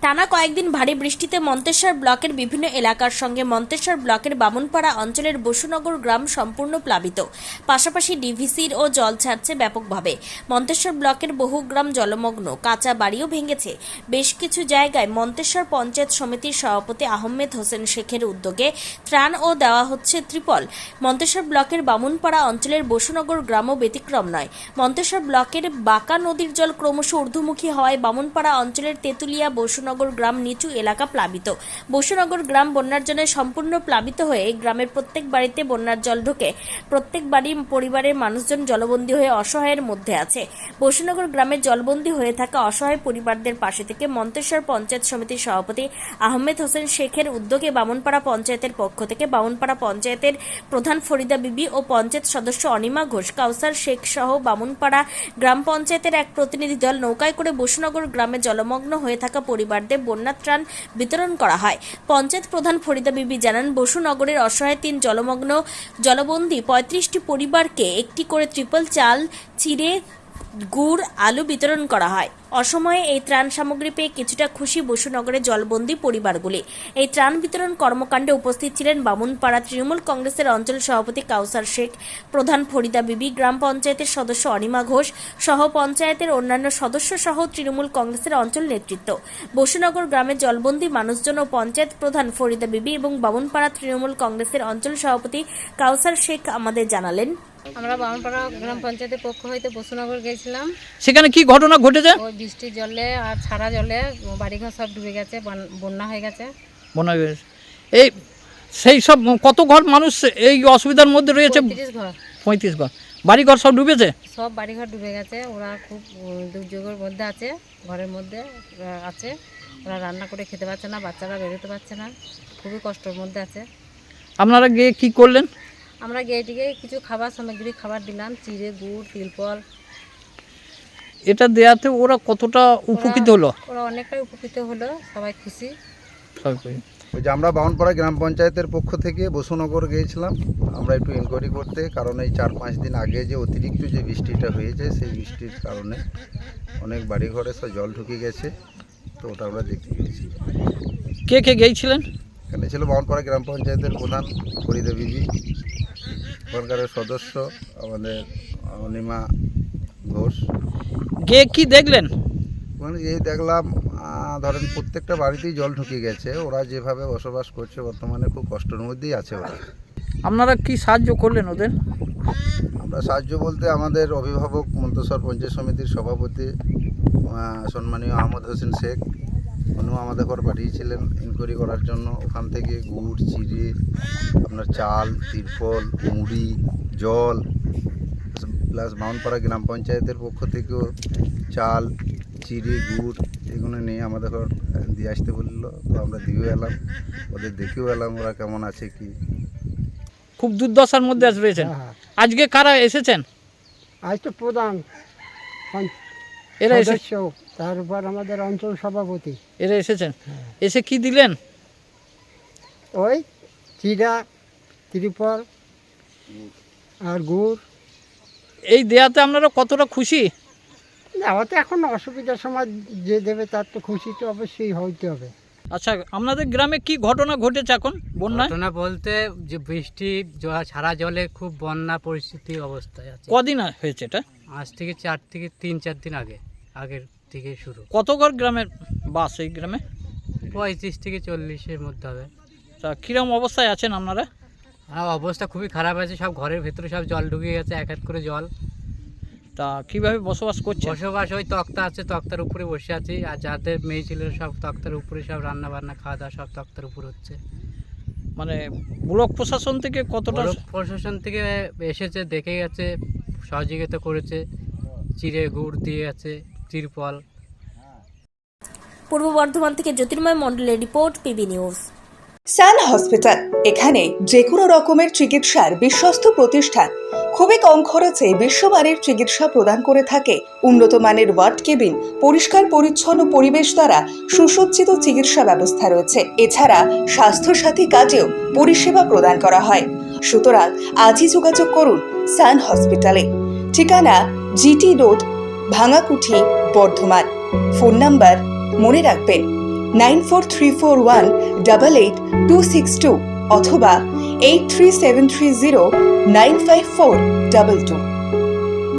টানা কয়েকদিন ভারী বৃষ্টিতে মন্তেশ্বর ব্লকের বিভিন্ন এলাকার সঙ্গে মন্তেশ্বর ব্লকের বামুনপাড়া অঞ্চলের বসুনগর গ্রাম সম্পূর্ণ প্লাবিত। পাশাপাশি ডিভিসির ও জল ছাড়ছে ব্যাপকভাবে। মন্তেশ্বর ব্লকের বহু গ্রাম জলমগ্ন, কাঁচা বাড়িও ভেঙেছে। বেশ কিছু জায়গায় মন্তেশ্বর পঞ্চায়েত সমিতির সভাপতি আহমেদ হোসেন শেখের উদ্যোগে ত্রাণ ও দেওয়া হচ্ছে ত্রিপল। মন্তেশ্বর ব্লকের বামুনপাড়া অঞ্চলের বসুনগর গ্রামও ব্যতিক্রম নয়। মন্তেশ্বর ব্লকের বাঁকা নদীর জল ক্রমশ ঊর্ধ্বমুখী হওয়ায় বামুনপাড়া অঞ্চলের তেঁতুলিয়া বসুনগর গ্রাম নিচু এলাকা প্লাবিত। বসুনগর গ্রাম বন্যার জন্য সম্পূর্ণ প্লাবিত হয়ে গ্রামের প্রত্যেক বাড়িতে বন্যার জল ঢুকে প্রত্যেক বাড়ির পরিবারের মানুষজন জলবন্দী হয়ে অসহায়ের মধ্যে আছে। বসুনগর গ্রামের জলবন্দী হয়ে থাকা অসহায় পরিবারদের পাশে থেকে মন্তেশ্বর পঞ্চায়েত সমিতির সভাপতি আহমেদ হোসেন শেখের উদ্যোগে বামুনপাড়া পঞ্চায়েতের পক্ষ থেকে বামুনপাড়া পঞ্চায়েতের প্রধান ফরিদা বিবি ও পঞ্চায়েত সদস্য অনিমা ঘোষ, কাউসার শেখ সহ বামুনপাড়া গ্রাম পঞ্চায়েতের এক প্রতিনিধি দল নৌকায় করে বসুনগর গ্রামে জলমগ্ন হয়ে থাকা পরিবারদের বন্যা ত্রাণ বিতরণ করা হয়। পঞ্চায়েত প্রধান ফরিদা বিবি জানান, বসুনগরের অসহায় 3 জলবন্দী 35টি পরিবারকে একটি করে ত্রিপল, চাল, চিড়ে, গুড়, আলু বিতরণ করা হয়। অসময়ে এই ত্রাণ সামগ্রী পেয়ে কিছুটা খুশি বসুনগরের জলবন্দী পরিবারগুলি। এই ত্রাণ বিতরণ কর্মকাণ্ডে উপস্থিত ছিলেন বামুনপাড়া তৃণমূল কংগ্রেসের অঞ্চল সভাপতি কাউসার শেখ, প্রধান ফরিদা বিবি, গ্রাম পঞ্চায়েতের সদস্য অনিমা ঘোষ সহ পঞ্চায়েতের অন্যান্য সদস্য সহ তৃণমূল কংগ্রেসের অঞ্চল নেতৃত্ব। বসুনগর গ্রামের জলবন্দী মানুষজন ও পঞ্চায়েত প্রধান ফরিদা বিবি এবং বামুনপাড়া তৃণমূল কংগ্রেসের অঞ্চল সভাপতি কাউসার শেখ আমাদের জানালেন, আমরা বামুনপাড়া গ্রাম পঞ্চায়েতের পক্ষ হইতে বসুনগর গেছিলাম। সেখানে কি ঘটনা ঘটেছে? ওই বৃষ্টির জলে আর ছাড়া জলে বাড়িঘর সব ডুবে গেছে, বন্যা হয়ে গেছে। বন্যা হয়ে গেছে। এই সেই সব কত ঘর মানুষ এই অসুবিধার মধ্যে রয়েছে? 35 ঘর। 35 ঘর বাড়িঘর সব ডুবেছে? সব বাড়িঘর ডুবে গেছে। ওরা খুব দুর্যোগের মধ্যে আছে, ঘরের মধ্যে আছে। ওরা রান্না করে খেতে পারছে না, বাচ্চারা বেরোতে পারছে না, খুবই কষ্টের মধ্যে আছে। আপনারা গিয়ে কি করলেন? আমরা গিয়ে কিছু খাবার খাবার দিলাম, চিড়ে, গুড়, তিলপল। এটা দেয়াতে ওরা কতটা উপকৃত হলো? ওরা অনেকটাই উপকৃত হলো, সবাই খুশি। ওই যে আমরা বামুনপাড়া গ্রাম পঞ্চায়েতের পক্ষ থেকে বসুনগর গিয়েছিলাম আমরা একটু ইনকোয়ারি করতে, কারণ এই 4-5 দিন আগে যে অতিরিক্ত যে বৃষ্টিটা হয়েছে সেই বৃষ্টির কারণে অনেক বাড়িঘরে সব জল ঢুকে গেছে, তো ওটা আমরা দেখতে গিয়েছি। কে কে গিয়েছিলেন? এখানে ছিল বামুনপাড়া গ্রাম পঞ্চায়েতের প্রধান ফরিদা বিবি, সরকারের সদস্য আমাদের অনিমা ঘোষ। গিয়ে কি দেখলেন? মানে এই দেখলাম ধরেন প্রত্যেকটা বাড়িতেই জল ঢুকে গেছে। ওরা যেভাবে বসবাস করছে বর্তমানে খুব কষ্টের মধ্যেই আছে ওরা। আপনারা কি সাহায্য করলেন ওদের? আমরা সাহায্য বলতে আমাদের অভিভাবক মন্তেশ্বর পঞ্চায়েত সমিতির সভাপতি সম্মানীয় আহমেদ হোসেন শেখ, উনিও আমাদের ঘর পাঠিয়েছিলেন ইনকোয়ারি করার জন্য। ওখান থেকে গুড়, চিড়ে, আপনার চাল, তিরপল, মুড়ি, জল, প্লাস বামুনপাড়া গ্রাম পঞ্চায়েতের পক্ষ থেকেও চাল, চিড়ে, গুড় এগুলো নিয়ে আমাদের ঘর দিয়ে আসতে বললো। তো আমরা দিয়েও এলাম, ওদের দেখেও এলাম ওরা কেমন আছে কি। খুব দুর্দশার মধ্যে রয়েছেন। আজকে কারা এসেছেন? আজ তো প্রধান এরা সদস্য, তারপর আমাদের অঞ্চল সভাপতি এরা এসেছেন। এসে কি দিলেন? ওই চিড়া, ত্রিপল আর গুড়। এই দেয়াতে আপনারা কতটা খুশি? না, ওতে এখন অসুবিধার সময় যে দেবে তার তো খুশি তো অবশ্যই হইতে হবে। আচ্ছা, আপনাদের গ্রামে কি ঘটনা ঘটেছে এখন বন্যায়? ঘটনা বলতে যে বৃষ্টি ছাড়া জলে খুব বন্যা পরিস্থিতি অবস্থায় আছে। কদিন হয়েছে এটা? আজ থেকে 3-4 দিন আগের থেকে শুরু। কত ঘর গ্রামের বাস এই গ্রামে? 35 থেকে 40-এর মধ্যে হবে। তা কিরকম অবস্থায় আছেন আপনারা? অবস্থা খুবই খারাপ আছে, সব ঘরের ভেতরে সব জল ঢুকে গেছে, এক এক করে জল। তা কিভাবে বসবাস করছে? বসবাস ওই তক্তা আছে, তক্তার উপরে বসে আছি। আর যাদের মেয়ে ছিল সব তক্তার উপরে, সব রান্না বান্না খাওয়া দাওয়া সব তক্তার উপর হচ্ছে। মানে ব্লক প্রশাসন থেকে কতটা? প্রশাসন থেকে এসেছে, দেখে গেছে, সহযোগিতা করেছে, চিড়ে গুড় দিয়ে আছে, তিরপল। পূর্ব বর্ধমান থেকে জ্যোতির্ময় মণ্ডলের রিপোর্ট, পিবি নিউজ। সান হসপিটাল, এখানে যে কোনো রকমের চিকিৎসার বিশ্বস্ত প্রতিষ্ঠান। খুবই কম খরচে বিশ্বমানের চিকিৎসা প্রদান করে থাকে। উন্নত মানের ওয়ার্ড কেবিন, পরিষ্কার পরিচ্ছন্ন পরিবেশ দ্বারা সুসজ্জিত চিকিৎসা ব্যবস্থা রয়েছে। এছাড়া স্বাস্থ্যসাথী কাজেও পরিষেবা প্রদান করা হয়। সুতরাং আজই যোগাযোগ করুন সান হসপিটালে। ঠিকানা GT road, Bhangakuthi, Bardhaman. Phone number মনে রাখবেন 9434188262 অথবা 83730954222।